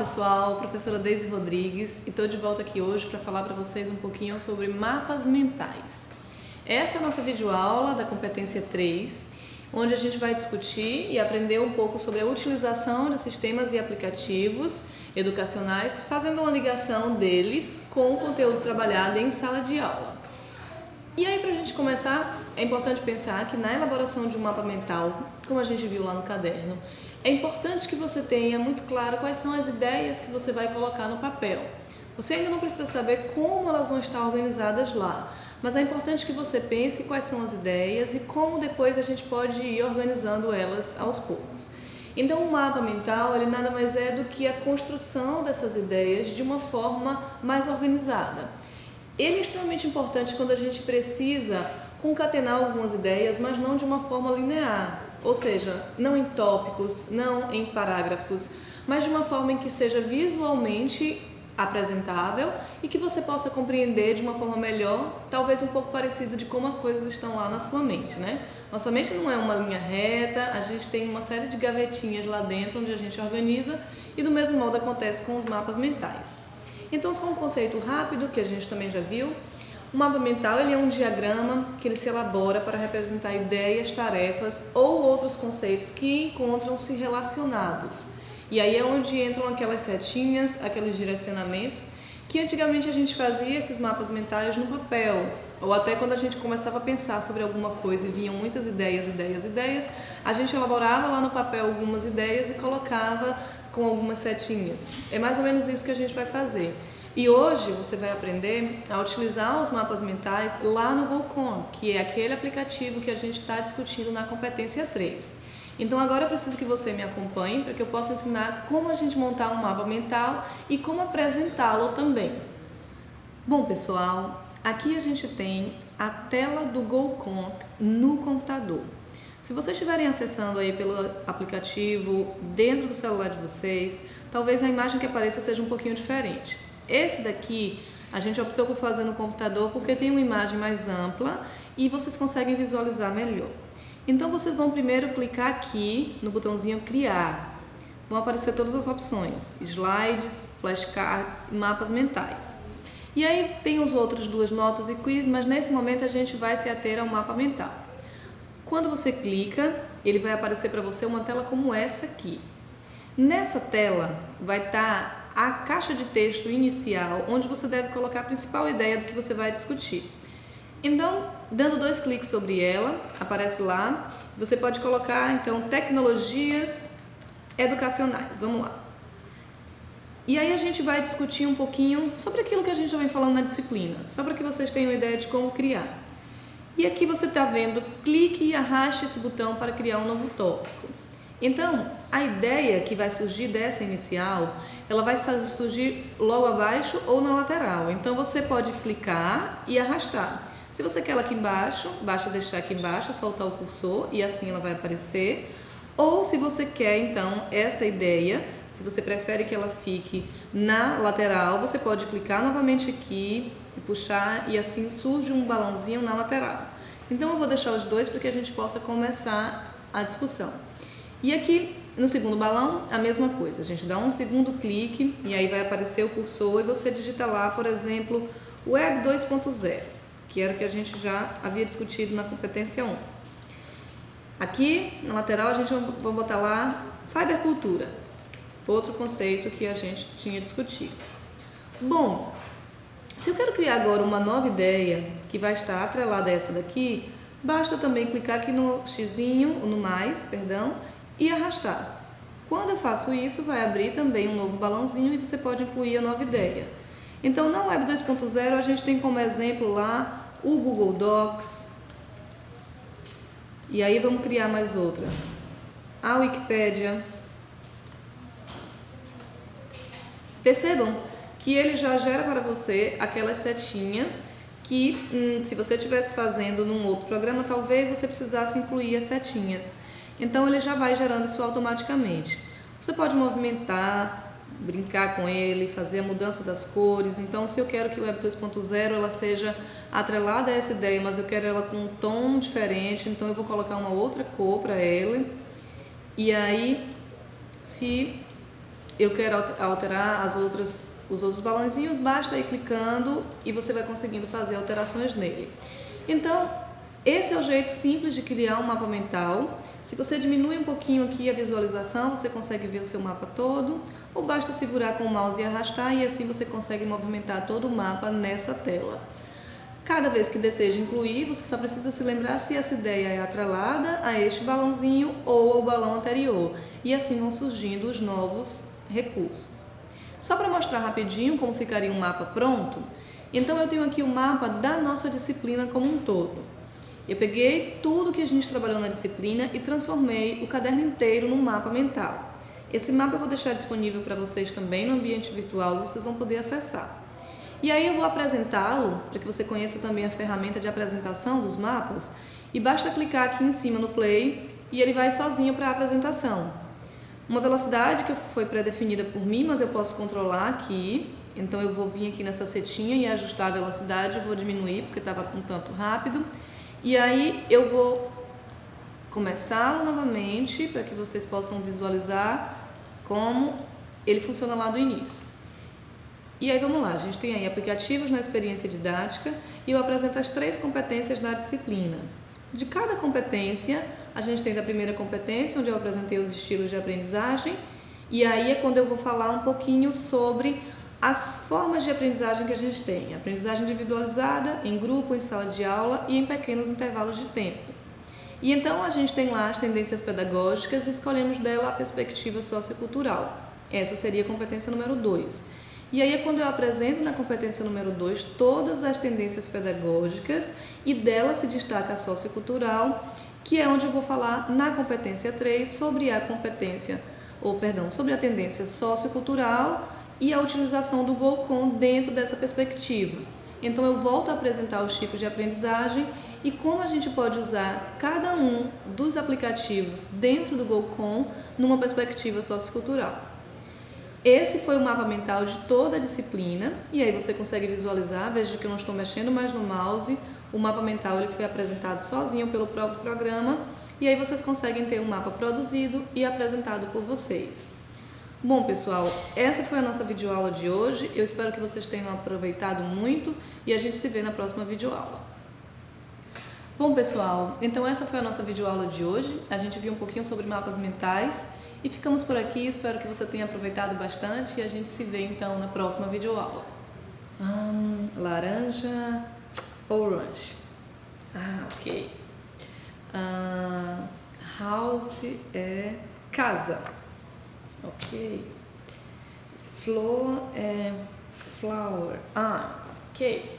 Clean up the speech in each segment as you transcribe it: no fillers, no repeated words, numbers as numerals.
pessoal, professora Deise Rodrigues, e estou de volta aqui hoje para falar para vocês um pouquinho sobre mapas mentais. Essa é a nossa videoaula da competência 3, onde a gente vai discutir e aprender um pouco sobre a utilização de sistemas e aplicativos educacionais, fazendo uma ligação deles com o conteúdo trabalhado em sala de aula. E aí, para a gente começar, é importante pensar que na elaboração de um mapa mental, como a gente viu lá no caderno, é importante que você tenha muito claro quais são as ideias que você vai colocar no papel. Você ainda não precisa saber como elas vão estar organizadas lá, mas é importante que você pense quais são as ideias e como depois a gente pode ir organizando elas aos poucos. Então, o mapa mental, ele nada mais é do que a construção dessas ideias de uma forma mais organizada. Ele é extremamente importante quando a gente precisa concatenar algumas ideias, mas não de uma forma linear, ou seja, não em tópicos, não em parágrafos, mas de uma forma em que seja visualmente apresentável e que você possa compreender de uma forma melhor, talvez um pouco parecido de como as coisas estão lá na sua mente, né? Nossa mente não é uma linha reta, a gente tem uma série de gavetinhas lá dentro onde a gente organiza e do mesmo modo acontece com os mapas mentais. Então, só um conceito rápido que a gente também já viu. O mapa mental ele é um diagrama que ele se elabora para representar ideias, tarefas ou outros conceitos que encontram-se relacionados. E aí é onde entram aquelas setinhas, aqueles direcionamentos, que antigamente a gente fazia esses mapas mentais no papel, ou até quando a gente começava a pensar sobre alguma coisa e vinham muitas ideias, a gente elaborava lá no papel algumas ideias e colocava com algumas setinhas. É mais ou menos isso que a gente vai fazer. E hoje você vai aprender a utilizar os mapas mentais lá no GoCon, que é aquele aplicativo que a gente está discutindo na competência 3. Então agora eu preciso que você me acompanhe para que eu possa ensinar como a gente montar um mapa mental e como apresentá-lo também. Bom, pessoal, aqui a gente tem a tela do GoCon no computador. Se vocês estiverem acessando aí pelo aplicativo dentro do celular de vocês, talvez a imagem que apareça seja um pouquinho diferente. Esse daqui a gente optou por fazer no computador porque tem uma imagem mais ampla e vocês conseguem visualizar melhor. Então vocês vão primeiro clicar aqui no botãozinho criar. Vão aparecer todas as opções, slides, flashcards e mapas mentais. E aí tem os outros duas notas e quiz, mas nesse momento a gente vai se ater ao mapa mental. Quando você clica, ele vai aparecer para você uma tela como essa aqui. Nessa tela vai estar a caixa de texto inicial, onde você deve colocar a principal ideia do que você vai discutir. Então, dando 2 cliques sobre ela, aparece lá, você pode colocar então tecnologias educacionais. Vamos lá. E aí a gente vai discutir um pouquinho sobre aquilo que a gente já vem falando na disciplina, só para que vocês tenham uma ideia de como criar. E aqui você está vendo, clique e arraste esse botão para criar um novo tópico. Então, a ideia que vai surgir dessa inicial, ela vai surgir logo abaixo ou na lateral. Então, você pode clicar e arrastar. Se você quer ela aqui embaixo, basta deixar aqui embaixo, soltar o cursor e assim ela vai aparecer. Ou se você quer, então, essa ideia, se você prefere que ela fique na lateral, você pode clicar novamente aqui e puxar e assim surge um balãozinho na lateral. Então eu vou deixar os dois para que a gente possa começar a discussão. E aqui no segundo balão a mesma coisa, a gente dá um segundo clique e aí vai aparecer o cursor e você digita lá, por exemplo, Web 2.0, que era o que a gente já havia discutido na competência 1. Aqui na lateral a gente vai botar lá Cybercultura, outro conceito que a gente tinha discutido. Bom, se eu quero criar agora uma nova ideia que vai estar atrelada a essa daqui, basta também clicar aqui no xizinho, no mais, perdão, e arrastar. Quando eu faço isso, vai abrir também um novo balãozinho e você pode incluir a nova ideia. Então, na Web 2.0, a gente tem como exemplo lá o Google Docs. E aí vamos criar mais outra. A Wikipédia. Percebam que ele já gera para você aquelas setinhas que, se você estivesse fazendo num outro programa, talvez você precisasse incluir as setinhas. Então, ele já vai gerando isso automaticamente. Você pode movimentar, brincar com ele, fazer a mudança das cores. Então, se eu quero que o Web 2.0 ela seja atrelada a essa ideia, mas eu quero ela com um tom diferente, então eu vou colocar uma outra cor para ela. E aí, se eu quero alterar os outros balãozinhos, basta ir clicando e você vai conseguindo fazer alterações nele. Então, esse é o jeito simples de criar um mapa mental. Se você diminui um pouquinho aqui a visualização, você consegue ver o seu mapa todo, ou basta segurar com o mouse e arrastar e assim você consegue movimentar todo o mapa nessa tela. Cada vez que deseja incluir, você só precisa se lembrar se essa ideia é atrelada a este balãozinho ou ao balão anterior, e assim vão surgindo os novos recursos. Só para mostrar rapidinho como ficaria um mapa pronto, então eu tenho aqui o mapa da nossa disciplina como um todo. Eu peguei tudo que a gente trabalhou na disciplina e transformei o caderno inteiro num mapa mental. Esse mapa eu vou deixar disponível para vocês também no ambiente virtual, vocês vão poder acessar. E aí eu vou apresentá-lo, para que você conheça também a ferramenta de apresentação dos mapas, e basta clicar aqui em cima no play e ele vai sozinho para a apresentação. Uma velocidade que foi pré-definida por mim, mas eu posso controlar aqui, então eu vou vir aqui nessa setinha e ajustar a velocidade, eu vou diminuir porque estava um tanto rápido, e aí eu vou começá-lo novamente para que vocês possam visualizar como ele funciona lá do início. E aí vamos lá, a gente tem aí aplicativos na experiência didática e eu apresento as 3 competências da disciplina. De cada competência, a gente tem da primeira competência, onde eu apresentei os estilos de aprendizagem, e aí é quando eu vou falar um pouquinho sobre as formas de aprendizagem que a gente tem. Aprendizagem individualizada, em grupo, em sala de aula e em pequenos intervalos de tempo. E então a gente tem lá as tendências pedagógicas e escolhemos dela a perspectiva sociocultural. Essa seria a competência número 2. E aí é quando eu apresento na competência número 2 todas as tendências pedagógicas e dela se destaca a sociocultural, que é onde eu vou falar na competência 3 sobre a sobre a tendência sociocultural e a utilização do GoCon dentro dessa perspectiva. Então eu volto a apresentar os tipos de aprendizagem e como a gente pode usar cada um dos aplicativos dentro do GoCon numa perspectiva sociocultural. Esse foi o mapa mental de toda a disciplina e aí você consegue visualizar, veja que eu não estou mexendo mais no mouse, o mapa mental ele foi apresentado sozinho pelo próprio programa e aí vocês conseguem ter um mapa produzido e apresentado por vocês. Bom pessoal, essa foi a nossa videoaula de hoje, eu espero que vocês tenham aproveitado muito e a gente se vê na próxima videoaula. Bom pessoal, então essa foi a nossa videoaula de hoje, a gente viu um pouquinho sobre mapas mentais. E ficamos por aqui, espero que você tenha aproveitado bastante e a gente se vê então na próxima videoaula. Laranja, orange. Ok. House é casa. Ok. Flor é flower. Ok.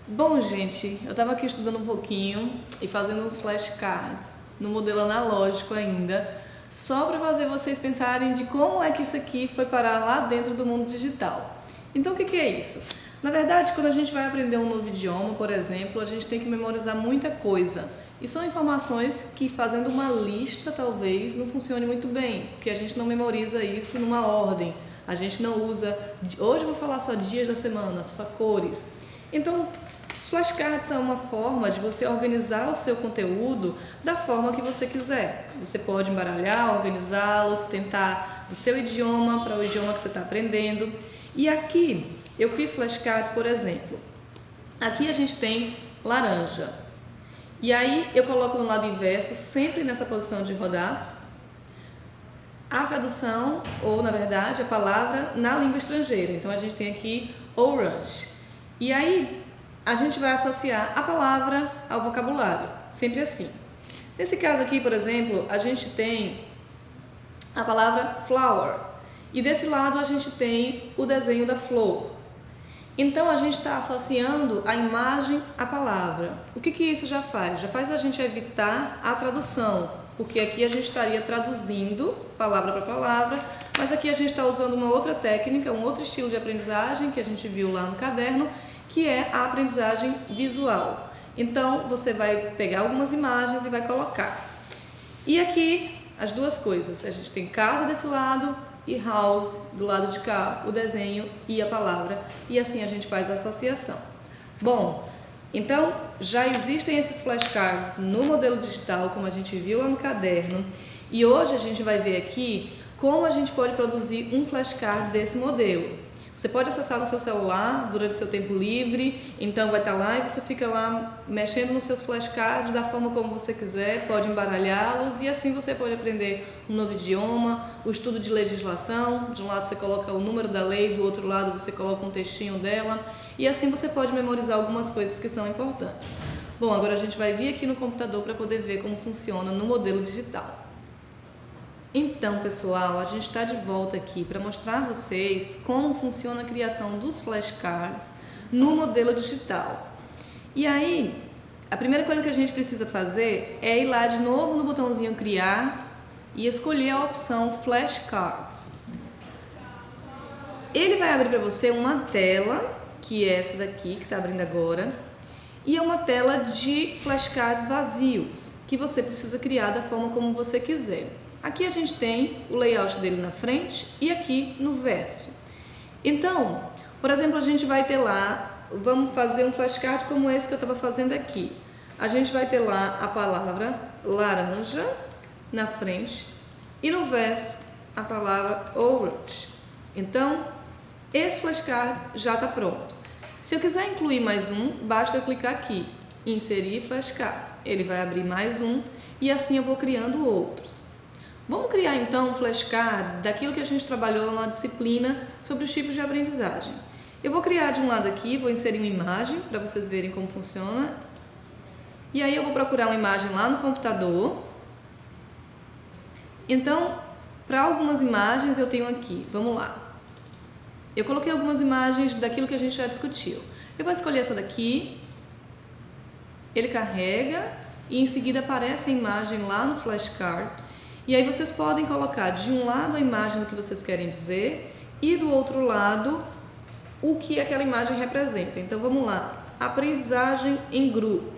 Bom, gente, eu estava aqui estudando um pouquinho e fazendo uns flashcards no modelo analógico ainda, só para fazer vocês pensarem de como é que isso aqui foi parar lá dentro do mundo digital. Então o que é isso? Na verdade, quando a gente vai aprender um novo idioma, por exemplo, a gente tem que memorizar muita coisa. E são informações que fazendo uma lista talvez não funcione muito bem, porque a gente não memoriza isso numa ordem. A gente não usa, hoje eu vou falar só dias da semana, só cores. Então, flashcards são uma forma de você organizar o seu conteúdo da forma que você quiser. Você pode embaralhar, organizá-los, tentar do seu idioma para o idioma que você está aprendendo. E aqui eu fiz flashcards, por exemplo. Aqui a gente tem laranja. E aí eu coloco no lado inverso, sempre nessa posição de rodar, a tradução, ou na verdade a palavra na língua estrangeira. Então a gente tem aqui orange. E aí a gente vai associar a palavra ao vocabulário, sempre assim. Nesse caso aqui, por exemplo, a gente tem a palavra flower e desse lado a gente tem o desenho da flor. Então a gente está associando a imagem à palavra. O que isso já faz? Já faz a gente evitar a tradução, porque aqui a gente estaria traduzindo palavra para palavra, mas aqui a gente está usando uma outra técnica, um outro estilo de aprendizagem que a gente viu lá no caderno, que é a aprendizagem visual. Então, você vai pegar algumas imagens e vai colocar. E aqui, as duas coisas. A gente tem casa desse lado e house do lado de cá, o desenho e a palavra. E assim a gente faz a associação. Bom, então, já existem esses flashcards no modelo digital, como a gente viu lá no caderno. E hoje a gente vai ver aqui como a gente pode produzir um flashcard desse modelo. Você pode acessar no seu celular durante o seu tempo livre, então vai estar lá e você fica lá mexendo nos seus flashcards da forma como você quiser, pode embaralhá-los e assim você pode aprender um novo idioma, o estudo de legislação, de um lado você coloca o número da lei, do outro lado você coloca um textinho dela e assim você pode memorizar algumas coisas que são importantes. Bom, agora a gente vai vir aqui no computador para poder ver como funciona no modelo digital. Então, pessoal, a gente está de volta aqui para mostrar a vocês como funciona a criação dos flashcards no modelo digital. E aí, a primeira coisa que a gente precisa fazer é ir lá de novo no botãozinho Criar e escolher a opção Flashcards. Ele vai abrir para você uma tela, que é essa daqui, que está abrindo agora, e é uma tela de flashcards vazios, que você precisa criar da forma como você quiser. Aqui a gente tem o layout dele na frente e aqui no verso. Então, por exemplo, a gente vai ter lá, vamos fazer um flashcard como esse que eu estava fazendo aqui. A gente vai ter lá a palavra laranja na frente e no verso a palavra orange. Então, esse flashcard já está pronto. Se eu quiser incluir mais um, basta eu clicar aqui, inserir flashcard. Ele vai abrir mais um e assim eu vou criando outros. Vamos criar então um flashcard daquilo que a gente trabalhou na disciplina sobre os tipos de aprendizagem. Eu vou criar de um lado aqui, vou inserir uma imagem para vocês verem como funciona. E aí eu vou procurar uma imagem lá no computador. Então, para algumas imagens eu tenho aqui, vamos lá. Eu coloquei algumas imagens daquilo que a gente já discutiu. Eu vou escolher essa daqui, ele carrega e em seguida aparece a imagem lá no flashcard. E aí vocês podem colocar de um lado a imagem do que vocês querem dizer e do outro lado o que aquela imagem representa. Então vamos lá, aprendizagem em grupo.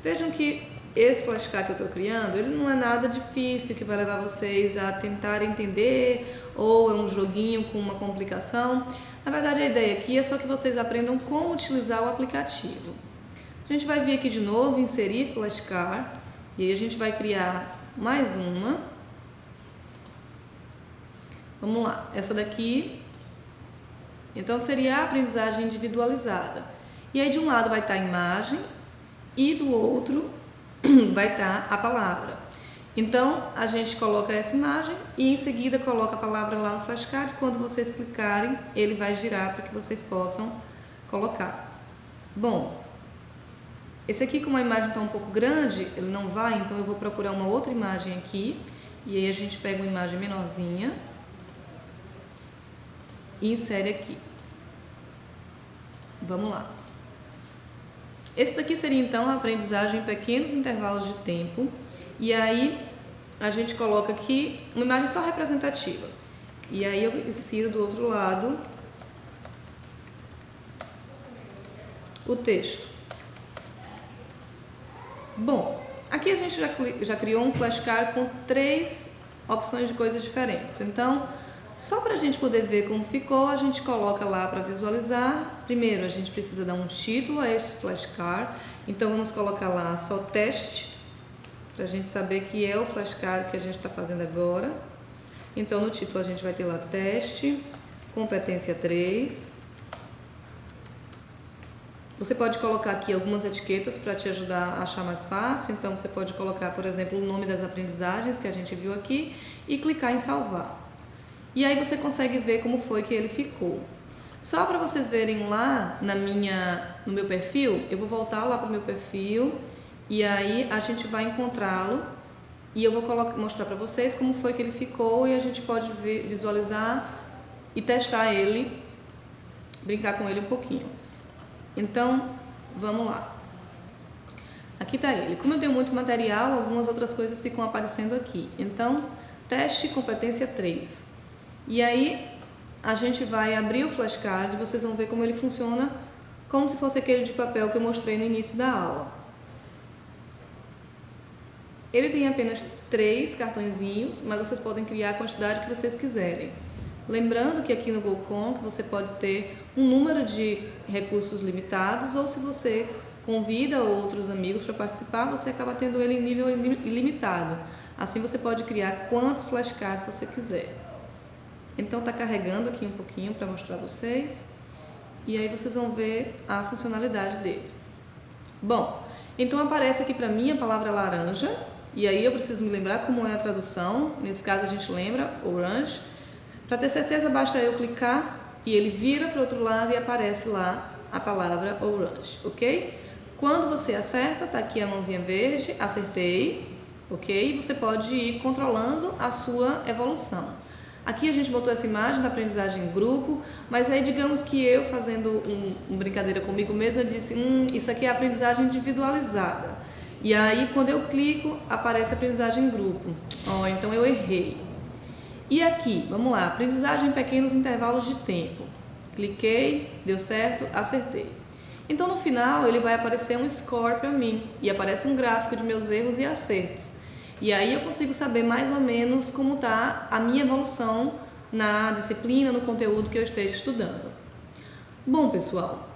Vejam que esse flashcard que eu estou criando, ele não é nada difícil que vai levar vocês a tentar entender ou é um joguinho com uma complicação. Na verdade a ideia aqui é só que vocês aprendam como utilizar o aplicativo. A gente vai vir aqui de novo, inserir flashcard. E aí a gente vai criar mais uma. Vamos lá, essa daqui, então seria a aprendizagem individualizada. E aí de um lado vai estar a imagem e do outro vai estar a palavra. Então a gente coloca essa imagem e em seguida coloca a palavra lá no flashcard. Quando vocês clicarem, ele vai girar para que vocês possam colocar. Bom, esse aqui, como a imagem está um pouco grande, ele não vai, então eu vou procurar uma outra imagem aqui. E aí a gente pega uma imagem menorzinha e insere aqui. Vamos lá. Esse daqui seria então a aprendizagem em pequenos intervalos de tempo. E aí a gente coloca aqui uma imagem só representativa. E aí eu insiro do outro lado o texto. Bom, aqui a gente já criou um flashcard com 3 opções de coisas diferentes. Então, só para a gente poder ver como ficou, a gente coloca lá para visualizar. Primeiro, a gente precisa dar um título a este flashcard. Então, vamos colocar lá só teste, para a gente saber que é o flashcard que a gente está fazendo agora. Então, no título a gente vai ter lá teste, competência 3. Você pode colocar aqui algumas etiquetas para te ajudar a achar mais fácil. Então, você pode colocar, por exemplo, o nome das aprendizagens que a gente viu aqui e clicar em salvar. E aí você consegue ver como foi que ele ficou. Só para vocês verem lá no meu perfil, eu vou voltar lá para o meu perfil e aí a gente vai encontrá-lo e eu vou mostrar para vocês como foi que ele ficou e a gente pode visualizar e testar ele, brincar com ele um pouquinho. Então, vamos lá. Aqui está ele. Como eu tenho muito material, algumas outras coisas ficam aparecendo aqui. Então, teste competência 3. E aí, a gente vai abrir o flashcard e vocês vão ver como ele funciona, como se fosse aquele de papel que eu mostrei no início da aula. Ele tem apenas 3 cartõezinhos, mas vocês podem criar a quantidade que vocês quiserem. Lembrando que aqui no GoConk você pode ter um número de recursos limitados ou se você convida outros amigos para participar, você acaba tendo ele em nível ilimitado. Assim você pode criar quantos flashcards você quiser. Então tá carregando aqui um pouquinho para mostrar a vocês. E aí vocês vão ver a funcionalidade dele. Bom, então aparece aqui para mim a palavra laranja. E aí eu preciso me lembrar como é a tradução. Nesse caso a gente lembra orange. Para ter certeza basta eu clicar e ele vira para o outro lado e aparece lá a palavra orange, ok? Quando você acerta, tá aqui a mãozinha verde, acertei, ok? Você pode ir controlando a sua evolução. Aqui a gente botou essa imagem da aprendizagem em grupo, mas aí digamos que eu fazendo uma brincadeira comigo mesma, eu disse, isso aqui é aprendizagem individualizada. E aí quando eu clico, aparece aprendizagem em grupo. Então eu errei. E aqui, vamos lá, aprendizagem em pequenos intervalos de tempo. Cliquei, deu certo, acertei. Então no final ele vai aparecer um score para mim e aparece um gráfico de meus erros e acertos. E aí eu consigo saber mais ou menos como está a minha evolução na disciplina, no conteúdo que eu esteja estudando. Bom, pessoal,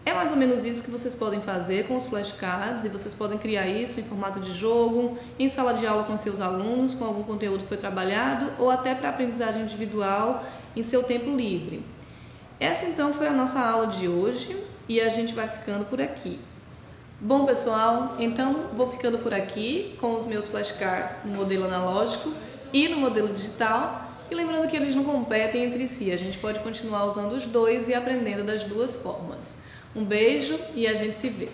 é mais ou menos isso que vocês podem fazer com os flashcards, e vocês podem criar isso em formato de jogo, em sala de aula com seus alunos, com algum conteúdo que foi trabalhado, ou até para aprendizagem individual em seu tempo livre. Essa então foi a nossa aula de hoje e a gente vai ficando por aqui. Bom, pessoal, então vou ficando por aqui com os meus flashcards no modelo analógico e no modelo digital. E lembrando que eles não competem entre si, a gente pode continuar usando os dois e aprendendo das duas formas. Um beijo e a gente se vê!